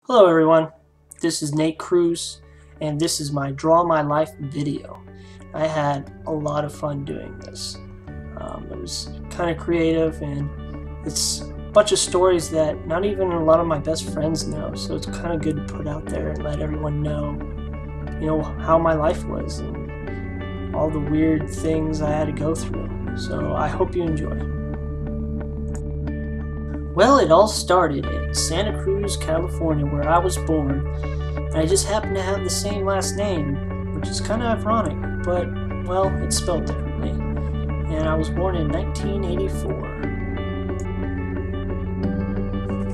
Hello everyone, this is Nate Cruz and this is my Draw My Life video. I had a lot of fun doing this. It was kind of creative and it's a bunch of stories that not even a lot of my best friends know, so it's kind of good to put out there and let everyone know, how my life was and all the weird things I had to go through. So I hope you enjoy. Well, it all started in Santa Cruz, California, where I was born, and I just happen to have the same last name, which is kind of ironic, but, well, it's spelled differently. And I was born in 1984.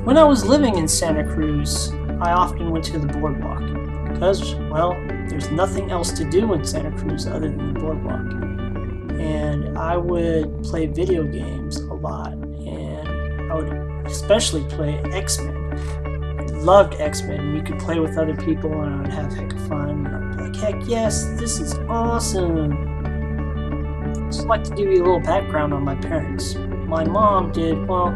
When I was living in Santa Cruz, I often went to the boardwalk, because, well, there's nothing else to do in Santa Cruz other than the boardwalk. And I would play video games a lot, and I would especially play X-Men. I loved X-Men. You could play with other people and I would have heck of fun. I'd be like, heck yes, this is awesome. I'd just like to give you a little background on my parents. My mom did, well,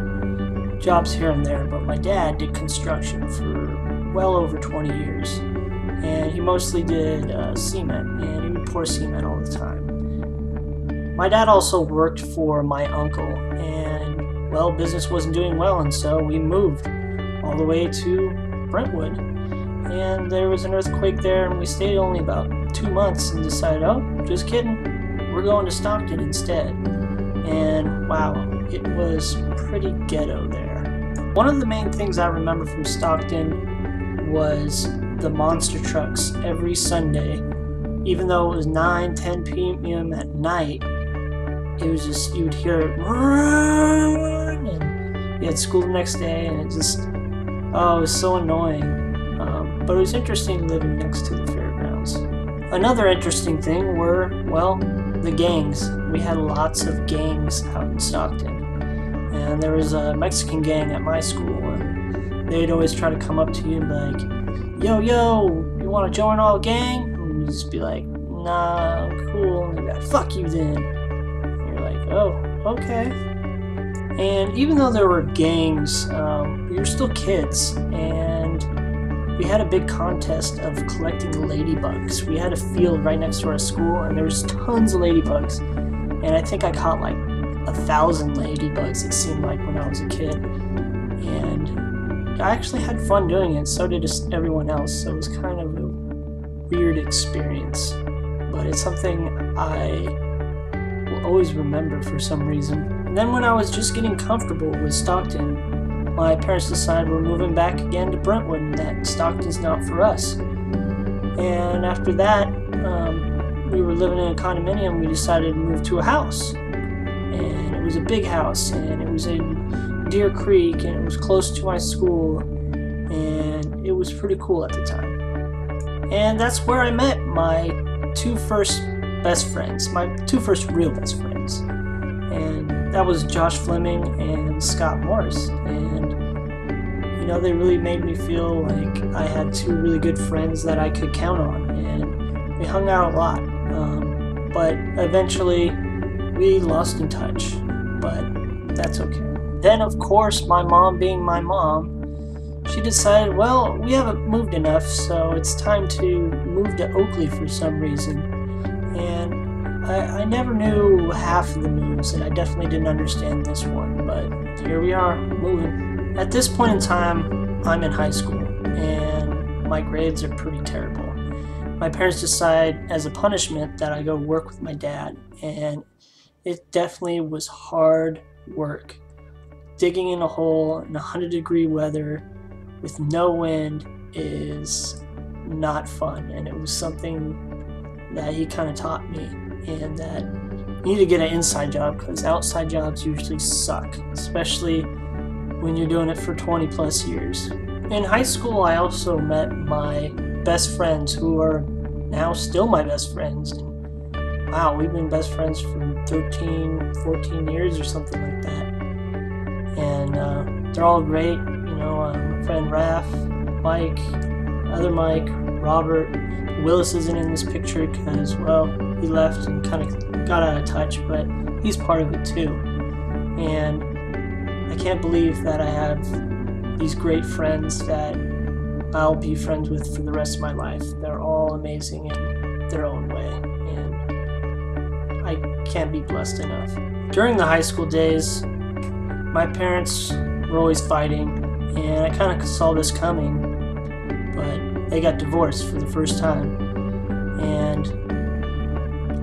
jobs here and there, but my dad did construction for well over 20 years. And he mostly did cement, and he would pour cement all the time. My dad also worked for my uncle, and well, business wasn't doing well, and so we moved all the way to Brentwood. And there was an earthquake there, and we stayed only about 2 months and decided, oh, just kidding, we're going to Stockton instead. And wow, it was pretty ghetto there. One of the main things I remember from Stockton was the monster trucks every Sunday. Even though it was 9-10 p.m. at night, it was just, you would hear it, and you had school the next day, and it just, oh, it was so annoying. But it was interesting living next to the fairgrounds. Another interesting thing were, well, the gangs. We had lots of gangs out in Stockton. And there was a Mexican gang at my school, and they'd always try to come up to you and be like, yo, you want to join our gang? And you'd just be like, nah, I'm cool. And they'd be like, fuck you then. Oh, okay. And even though there were gangs, we were still kids, and we had a big contest of collecting ladybugs. We had a field right next to our school, and there was tons of ladybugs. And I think I caught like 1,000 ladybugs, it seemed like, when I was a kid. And I actually had fun doing it, so did everyone else, so it was kind of a weird experience. But it's something I always remember for some reason. And then when I was just getting comfortable with Stockton, my parents decided we're moving back again to Brentwood and that Stockton's not for us. And after that, we were living in a condominium. We decided to move to a house, and it was a big house, and it was in Deer Creek, and it was close to my school, and it was pretty cool at the time. And that's where I met my two first best friends, my two first real best friends, and that was Josh Fleming and Scott Morris. And they really made me feel like I had two really good friends that I could count on, and we hung out a lot, but eventually we lost in touch, but that's okay. Then of course, my mom being my mom, she decided, well, we haven't moved enough, so it's time to move to Oakley for some reason. And I never knew half of the moves, and I definitely didn't understand this one, but here we are, moving. At this point in time, I'm in high school, and my grades are pretty terrible. My parents decide, as a punishment, that I go work with my dad, and it definitely was hard work. Digging in a hole in 100-degree weather with no wind is not fun, and it was something that he kind of taught me, and that you need to get an inside job because outside jobs usually suck, especially when you're doing it for 20 plus years. In high school, I also met my best friends, who are now still my best friends. And wow, we've been best friends for 13, 14 years or something like that. And they're all great, my friend Raph, Mike, other Mike, Robert. Willis isn't in this picture because, well, he left and kind of got out of touch, but he's part of it too. And I can't believe that I have these great friends that I'll be friends with for the rest of my life. They're all amazing in their own way, and I can't be blessed enough. During the high school days, my parents were always fighting, and I kind of saw this coming, but they got divorced for the first time. And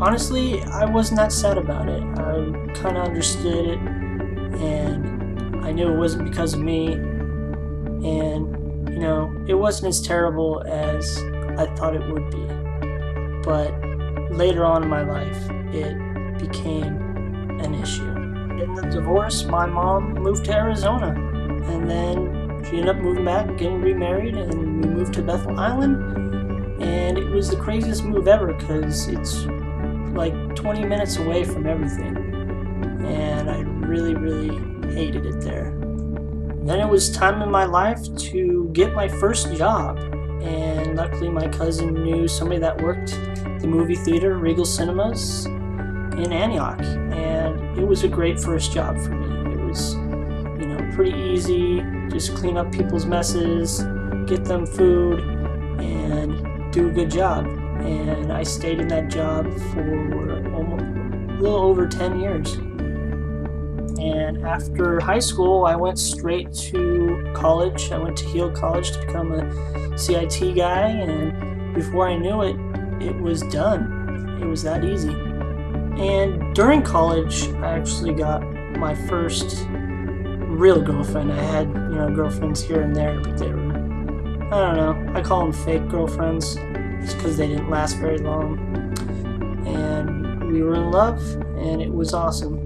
honestly, I wasn't that sad about it. I kind of understood it, and I knew it wasn't because of me, and you know, it wasn't as terrible as I thought it would be. But later on in my life, it became an issue. In the divorce, my mom moved to Arizona, and then she ended up moving back, getting remarried, and we moved to Bethel Island. And it was the craziest move ever because it's like 20 minutes away from everything, and I really, really hated it there. Then it was time in my life to get my first job, and luckily my cousin knew somebody that worked at the movie theater, Regal Cinemas, in Antioch, and it was a great first job for me. It was, you know, pretty easy, just clean up people's messes, get them food, and do a good job. And I stayed in that job for almost a little over 10 years. And after high school, I went straight to college. I went to Heald College to become a CIT guy, and before I knew it, it was done. It was that easy. And during college, I actually got my first real girlfriend. I had, you know, girlfriends here and there, but they were, I don't know, I call them fake girlfriends, just because they didn't last very long. And we were in love, and it was awesome.